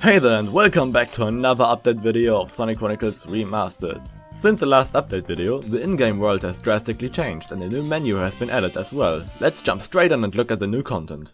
Hey there and welcome back to another update video of Sonic Chronicles Remastered. Since the last update video, the in-game world has drastically changed and a new menu has been added as well. Let's jump straight in and look at the new content.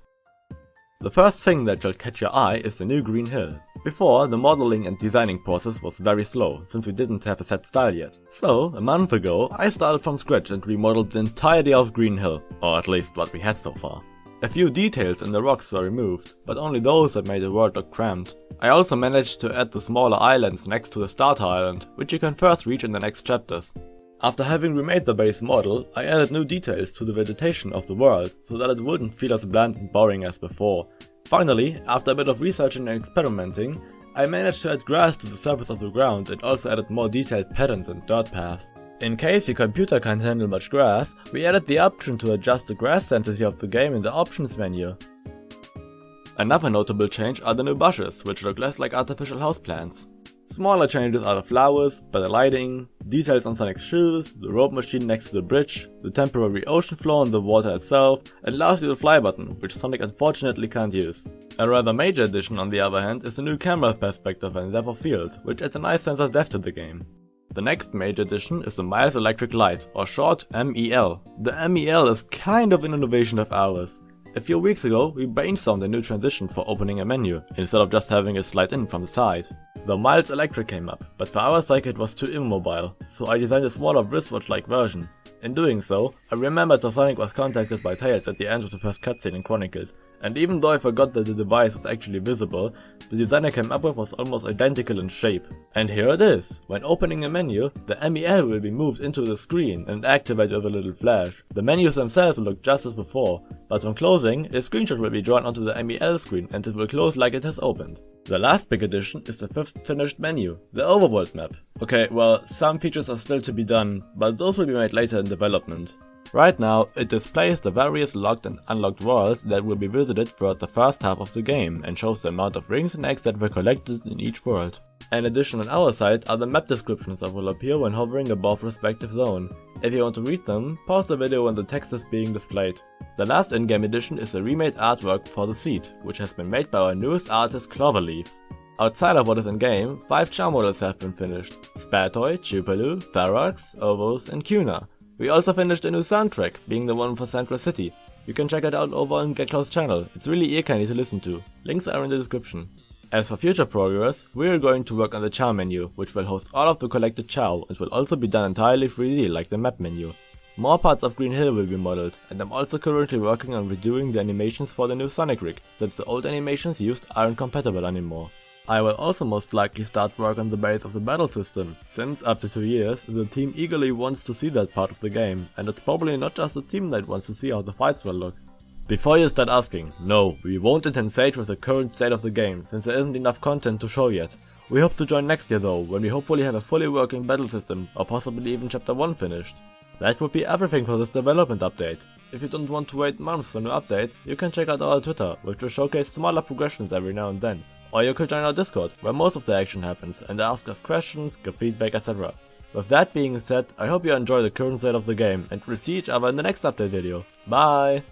The first thing that shall catch your eye is the new Green Hill. Before, the modeling and designing process was very slow, since we didn't have a set style yet. So, a month ago, I started from scratch and remodeled the entirety of Green Hill, or at least what we had so far. A few details in the rocks were removed, but only those that made the world look cramped. I also managed to add the smaller islands next to the starter island, which you can first reach in the next chapters. After having remade the base model, I added new details to the vegetation of the world, so that it wouldn't feel as bland and boring as before. Finally, after a bit of researching and experimenting, I managed to add grass to the surface of the ground and also added more detailed patterns and dirt paths. In case your computer can't handle much grass, we added the option to adjust the grass density of the game in the options menu. Another notable change are the new bushes, which look less like artificial houseplants. Smaller changes are the flowers, better lighting, details on Sonic's shoes, the rope machine next to the bridge, the temporary ocean floor and the water itself, and lastly the fly button, which Sonic unfortunately can't use. A rather major addition on the other hand is the new camera perspective and depth of field, which adds a nice sense of depth to the game. The next major addition is the Miles Electric Light, or short MEL. The MEL is kind of an innovation of ours. A few weeks ago, we brainstormed a new transition for opening a menu, instead of just having it slide in from the side. The Miles Electric came up, but for our sake it was too immobile, so I designed a smaller wristwatch-like version. In doing so, I remembered that Sonic was contacted by Tails at the end of the first cutscene in Chronicles, and even though I forgot that the device was actually visible, the design I came up with was almost identical in shape. And here it is! When opening a menu, the MEL will be moved into the screen and activate with a little flash. The menus themselves will look just as before, but when closing, a screenshot will be drawn onto the MEL screen and it will close like it has opened. The last big addition is the fifth finished menu, the overworld map. Okay, well, some features are still to be done, but those will be made later in development. Right now, it displays the various locked and unlocked worlds that will be visited throughout the first half of the game and shows the amount of rings and eggs that were collected in each world. An addition on our side are the map descriptions that will appear when hovering above respective zone. If you want to read them, pause the video when the text is being displayed. The last in-game addition is the remade artwork for the seat, which has been made by our newest artist Cloverleaf. Outside of what is in-game, 5 char models have been finished: Spatoy, Tupelo, Ferox, Ovos and Cuna. We also finished a new soundtrack, being the one for Central City. You can check it out over on GetClose channel, it's really ear candy to listen to. Links are in the description. As for future progress, we are going to work on the char menu, which will host all of the collected char and will also be done entirely 3D like the map menu. More parts of Green Hill will be modeled, and I'm also currently working on redoing the animations for the new Sonic rig, since the old animations used aren't compatible anymore. I will also most likely start work on the base of the battle system, since after 2 years, the team eagerly wants to see that part of the game, and it's probably not just the team that wants to see how the fights will look. Before you start asking, no, we won't intend Sage with the current state of the game, since there isn't enough content to show yet. We hope to join next year though, when we hopefully have a fully working battle system, or possibly even chapter 1 finished. That would be everything for this development update. If you don't want to wait months for new updates, you can check out our Twitter, which will showcase smaller progressions every now and then. Or you could join our Discord, where most of the action happens, and ask us questions, give feedback, etc. With that being said, I hope you enjoy the current state of the game, and we'll see each other in the next update video. Bye!